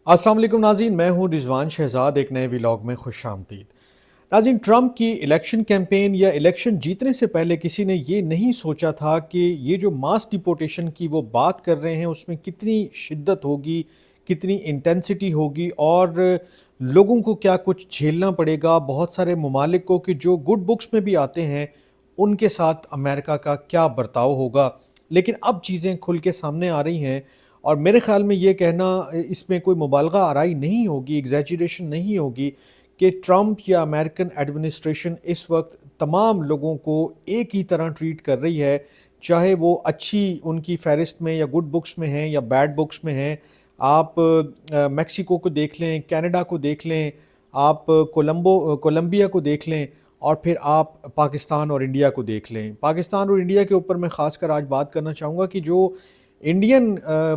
अस्सलाम वालेकुम नाज़रीन, मैं हूं रिजवान शहजाद। एक नए व्लॉग में खुश आमदीद। नाज़रीन, ट्रंप की इलेक्शन कैंपेन या इलेक्शन जीतने से पहले किसी ने ये नहीं सोचा था कि ये जो मास डिपोर्टेशन की वो बात कर रहे हैं उसमें कितनी शिद्दत होगी, कितनी इंटेंसिटी होगी और लोगों को क्या कुछ झेलना पड़ेगा। बहुत सारे ममालिक को कि जो गुड बुक्स में भी आते हैं उनके साथ अमेरिका का क्या बर्ताव होगा। लेकिन अब चीज़ें खुल के सामने आ रही हैं और मेरे ख़्याल में ये कहना इसमें कोई मुबालगा आराई नहीं होगी, एग्जैजरेशन नहीं होगी कि ट्रंप या अमेरिकन एडमिनिस्ट्रेशन इस वक्त तमाम लोगों को एक ही तरह ट्रीट कर रही है, चाहे वो अच्छी उनकी फ़हरिस्त में या गुड बुक्स में हैं या बैड बुक्स में हैं। आप मेक्सिको को देख लें, कनाडा को देख लें, आप कोलंबिया को देख लें और फिर आप पाकिस्तान और इंडिया को देख लें। पाकिस्तान और इंडिया के ऊपर मैं ख़ासकर आज बात करना चाहूँगा कि जो इंडियन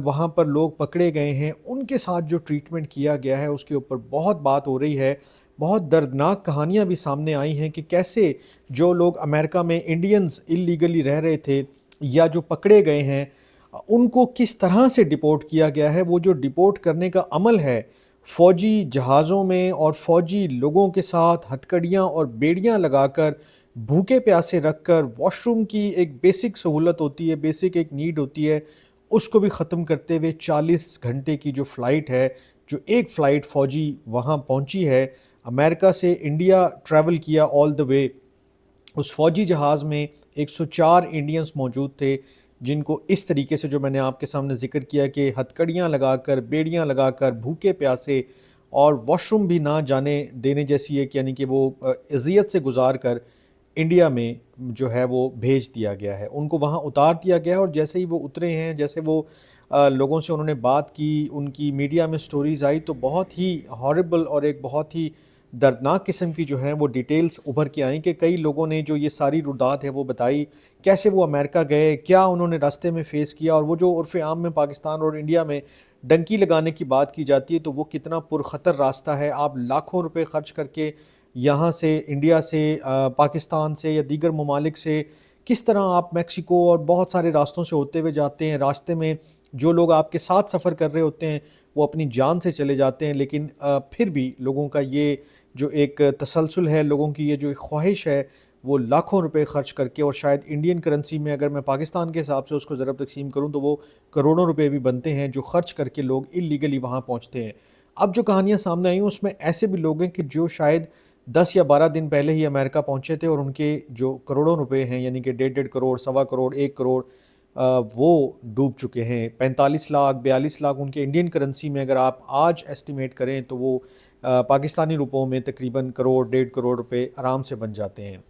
वहाँ पर लोग पकड़े गए हैं, उनके साथ जो ट्रीटमेंट किया गया है उसके ऊपर बहुत बात हो रही है। बहुत दर्दनाक कहानियाँ भी सामने आई हैं कि कैसे जो लोग अमेरिका में इंडियंस इल्लीगली रह रहे थे या जो पकड़े गए हैं, उनको किस तरह से डिपोर्ट किया गया है। वो जो डिपोर्ट करने का अमल है, फ़ौजी जहाज़ों में और फ़ौजी लोगों के साथ हथकड़ियाँ और बेड़ियाँ लगाकर, भूखे प्यासे रखकर, वॉशरूम की एक बेसिक सहूलत होती है, बेसिक एक नीड होती है, उसको भी ख़त्म करते हुए 40 घंटे की जो फ़्लाइट है, जो एक फ़्लाइट फ़ौजी वहाँ पहुँची है, अमेरिका से इंडिया ट्रैवल किया ऑल द वे। उस फ़ौजी जहाज़ में 104 इंडियंस मौजूद थे, जिनको इस तरीके से जो मैंने आपके सामने ज़िक्र किया कि हथकड़ियाँ लगाकर, बेड़ियाँ लगाकर, भूखे प्यासे और वॉशरूम भी ना जाने देने जैसी एक यानी कि वो अज़ियत से गुज़ार कर इंडिया में जो है वो भेज दिया गया है। उनको वहाँ उतार दिया गया है और जैसे ही वो उतरे हैं, जैसे वो लोगों से उन्होंने बात की, उनकी मीडिया में स्टोरीज़ आई तो बहुत ही हॉरिबल और एक बहुत ही दर्दनाक किस्म की जो है वो डिटेल्स उभर के आई कि कई लोगों ने जो ये सारी रुदात है वो बताई, कैसे वो अमेरिका गए, क्या उन्होंने रास्ते में फ़ेस किया। और वो जो उर्फ़ आम में पाकिस्तान और इंडिया में डंकी लगाने की बात की जाती है तो वो कितना पुरख़तर रास्ता है। आप लाखों रुपए ख़र्च करके यहाँ से इंडिया से पाकिस्तान से या दीगर ममालिक से किस तरह आप मेक्सिको और बहुत सारे रास्तों से होते हुए जाते हैं। रास्ते में जो लोग आपके साथ सफ़र कर रहे होते हैं वो अपनी जान से चले जाते हैं, लेकिन फिर भी लोगों का ये जो एक तसलसल है, लोगों की ये जो एक ख्वाहिश है, वो लाखों रुपए खर्च करके और शायद इंडियन करेंसी में अगर मैं पाकिस्तान के हिसाब से उसको ज़रब तक़सीम करूँ तो वो करोड़ों रुपए भी बनते हैं, जो खर्च करके लोग इल्लीगली वहाँ पहुँचते हैं। अब जो कहानियाँ सामने आई हैं उसमें ऐसे भी लोग हैं कि जो शायद 10 या 12 दिन पहले ही अमेरिका पहुँचे थे और उनके जो करोड़ों रुपए हैं यानी कि डेढ़ डेढ़ करोड़, सवा करोड़, 1 करोड़ वो डूब चुके हैं। 45 लाख, 42 लाख उनके इंडियन करेंसी में अगर आप आज एस्टिमेट करें तो वो पाकिस्तानी रुपयों में तकरीबन करोड़, डेढ़ करोड़ रुपए आराम से बन जाते हैं।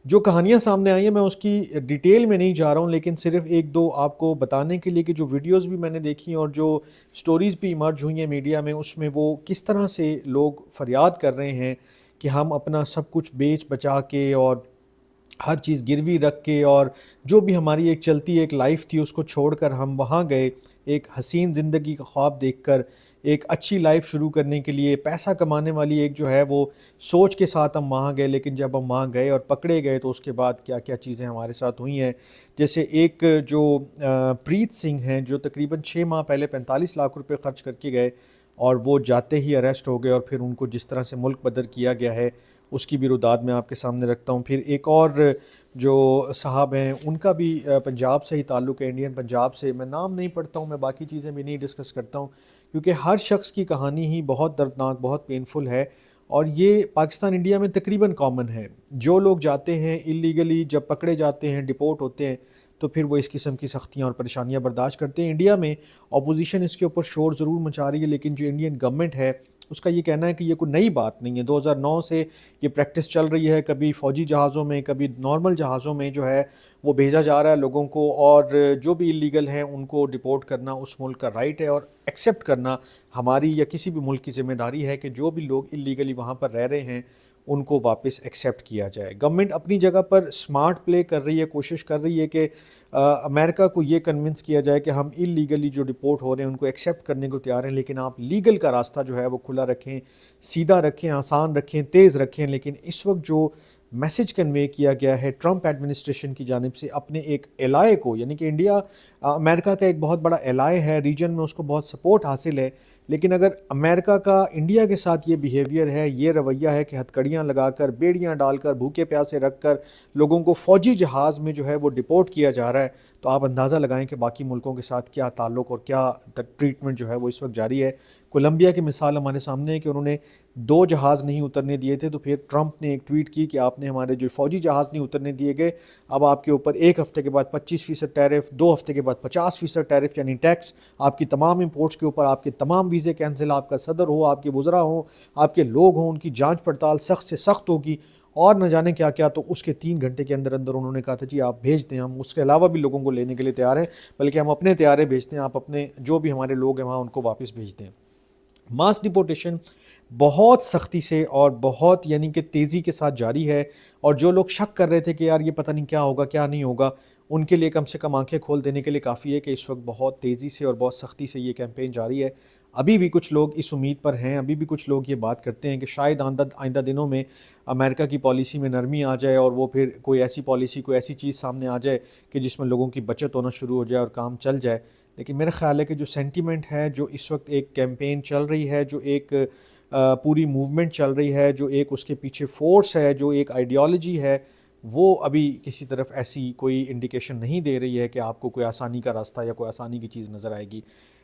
जो कहानियाँ सामने आई हैं मैं उसकी डिटेल में नहीं जा रहा हूँ, लेकिन सिर्फ़ 1-2 आपको बताने के लिए कि जो वीडियोज़ भी मैंने देखी और जो स्टोरीज़ भी इमर्ज हुई हैं मीडिया में, उसमें वो किस तरह से लोग फ़रियाद कर रहे हैं कि हम अपना सब कुछ बेच बचा के और हर चीज़ गिरवी रख के और जो भी हमारी एक चलती एक लाइफ थी उसको छोड़कर हम वहाँ गए, एक हसीन ज़िंदगी का ख्वाब देखकर, एक अच्छी लाइफ शुरू करने के लिए, पैसा कमाने वाली एक जो है वो सोच के साथ हम वहाँ गए। लेकिन जब हम वहाँ गए और पकड़े गए तो उसके बाद क्या-क्या चीज़ें हमारे साथ हुई हैं। जैसे एक जो प्रीत सिंह हैं, जो तकरीबन 6 माह पहले 45 लाख रुपए खर्च करके गए और वो जाते ही अरेस्ट हो गए और फिर उनको जिस तरह से मुल्क बदर किया गया है, उसकी भी रुदात मैं आपके सामने रखता हूँ। फिर एक और जो साहब हैं उनका भी पंजाब से ही ताल्लुक़ है, इंडियन पंजाब से। मैं नाम नहीं पढ़ता हूँ, मैं बाकी चीज़ें भी नहीं डिस्कस करता हूँ क्योंकि हर शख्स की कहानी ही बहुत दर्दनाक, बहुत पेनफुल है और ये पाकिस्तान इंडिया में तकरीबन कॉमन है। जो लोग जाते हैं इल्लीगली, जब पकड़े जाते हैं, डिपोर्ट होते हैं, तो फिर वो इस किस्म की सख्तियाँ और परेशानियाँ बर्दाश्त करते हैं। इंडिया में अपोजिशन इसके ऊपर शोर ज़रूर मचा रही है, लेकिन जो इंडियन गवर्नमेंट है उसका ये कहना है कि ये कोई नई बात नहीं है। 2009 से ये प्रैक्टिस चल रही है, कभी फ़ौजी जहाज़ों में, कभी नॉर्मल जहाज़ों में जो है वो भेजा जा रहा है लोगों को और जो भी इल्लीगल हैं उनको डिपोर्ट करना उस मुल्क का राइट है और एक्सेप्ट करना हमारी या किसी भी मुल्क की ज़िम्मेदारी है कि जो भी लोग इल्लीगली वहाँ पर रह रहे हैं उनको वापस एक्सेप्ट किया जाए। गवर्नमेंट अपनी जगह पर स्मार्ट प्ले कर रही है, कोशिश कर रही है कि अमेरिका को ये कन्विंस किया जाए कि हम इल्लीगली जो डिपोर्ट हो रहे हैं उनको एक्सेप्ट करने को तैयार हैं, लेकिन आप लीगल का रास्ता जो है वो खुला रखें, सीधा रखें, आसान रखें, तेज़ रखें। लेकिन इस वक्त जो میسج کنوے کیا گیا ہے ٹرمپ ایڈمنسٹریشن کی جانب سے اپنے ایک الائے کو، یعنی کہ انڈیا امریکہ کا ایک بہت بڑا الائے ہے ریجن میں، اس کو بہت سپورٹ حاصل ہے، لیکن اگر امریکہ کا انڈیا کے ساتھ یہ بیہیویئر ہے، یہ رویہ ہے کہ ہتھکڑیاں لگا کر، بیڑیاں ڈال کر، بھوکے پیاسے رکھ کر لوگوں کو فوجی جہاز میں جو ہے وہ ڈپورٹ کیا جا رہا ہے، تو آپ اندازہ لگائیں کہ باقی ملکوں کے ساتھ کیا تعلق اور کیا ٹریٹمنٹ جو ہے وہ اس وقت جاری ہے۔ کولمبیا کی مثال ہمارے سامنے ہے کہ انہوں نے 2 جہاز نہیں اترنے دیے تھے، تو پھر ٹرمپ نے ایک ٹویٹ کی کہ آپ نے ہمارے جو فوجی جہاز نہیں اترنے دیے گئے، اب آپ کے اوپر 1 ہفتے کے بعد 25% ٹیرف، 2 ہفتے کے بعد 50% ٹیرف یعنی ٹیکس، آپ کی تمام امپورٹس کے اوپر، آپ کے تمام ویزے کینسل، آپ کا صدر ہو، آپ کے وزراء ہوں، آپ کے لوگ ہوں، ان کی جانچ پڑتال سخت سے سخت ہوگی، اور نہ جانے کیا کیا۔ تو اس کے 3 گھنٹے کے اندر اندر انہوں نے کہا تھا جی آپ بھیج دیں، ہم اس کے علاوہ بھی لوگوں کو لینے کے لیے تیار ہیں، بلکہ ہم اپنے طیارے بھیجتے ہیں، آپ اپنے جو بھی ہمارے لوگ ہیں وہاں ان کو واپس بھیج دیں۔ ماس ڈپورٹیشن بہت سختی سے اور بہت یعنی کہ تیزی کے ساتھ جاری ہے، اور جو لوگ شک کر رہے تھے کہ یار یہ پتہ نہیں کیا ہوگا کیا نہیں ہوگا، ان کے لیے کم سے کم آنکھیں کھول دینے کے لیے کافی ہے کہ اس وقت بہت تیزی سے اور بہت سختی سے یہ کیمپین جاری ہے۔ ابھی بھی کچھ لوگ اس امید پر ہیں، ابھی بھی کچھ لوگ یہ بات کرتے ہیں کہ شاید آئندہ دنوں میں امریکہ کی پالیسی میں نرمی آ جائے، اور وہ پھر کوئی ایسی پالیسی، کوئی ایسی چیز سامنے آ جائے کہ جس میں لوگوں کی بچت ہونا شروع ہو جائے اور کام چل جائے۔ لیکن میرا خیال ہے کہ جو سینٹیمنٹ ہے، جو اس وقت ایک کیمپین چل رہی ہے، جو ایک پوری موومنٹ چل رہی ہے، جو ایک اس کے پیچھے فورس ہے، جو ایک آئیڈیالوجی ہے، وہ ابھی کسی طرف ایسی کوئی انڈیکیشن نہیں دے رہی ہے کہ آپ کو کوئی آسانی کا راستہ یا کوئی آسانی کی چیز نظر آئے گی۔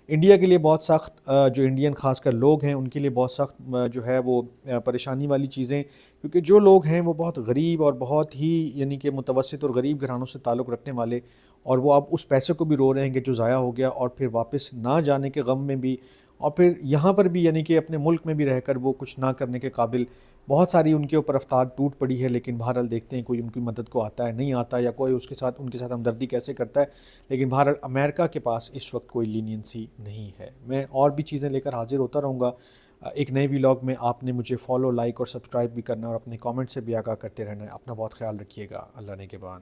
انڈیا کے لیے بہت سخت، جو انڈین خاص کر لوگ ہیں ان کے لیے بہت سخت جو ہے وہ پریشانی والی چیزیں، کیونکہ جو لوگ ہیں وہ بہت غریب اور بہت ہی یعنی کہ متوسط اور غریب گھرانوں سے تعلق رکھنے والے، اور وہ اب اس پیسے کو بھی رو رہے ہیں کہ جو ضائع ہو گیا، اور پھر واپس نہ جانے کے غم میں بھی، اور پھر یہاں پر بھی یعنی کہ اپنے ملک میں بھی رہ کر وہ کچھ نہ کرنے کے قابل بہت ساری ان کے اوپر رفتار ٹوٹ پڑی ہے۔ لیکن بہرحال دیکھتے ہیں کوئی ان کی مدد کو آتا ہے نہیں آتا، یا کوئی اس کے ساتھ ان کے ساتھ ہمدردی کیسے کرتا ہے، لیکن بہرحال امریکہ کے پاس اس وقت کوئی لینینسی نہیں ہے۔ میں اور بھی چیزیں لے کر حاضر ہوتا رہوں گا ایک نئے ویلاگ میں۔ آپ نے مجھے فالو، لائک اور سبسکرائب بھی کرنا، اور اپنے کامنٹ سے بھی آگاہ کرتے رہنا ہے۔ اپنا بہت خیال رکھیے گا۔ اللہ نے کے بان۔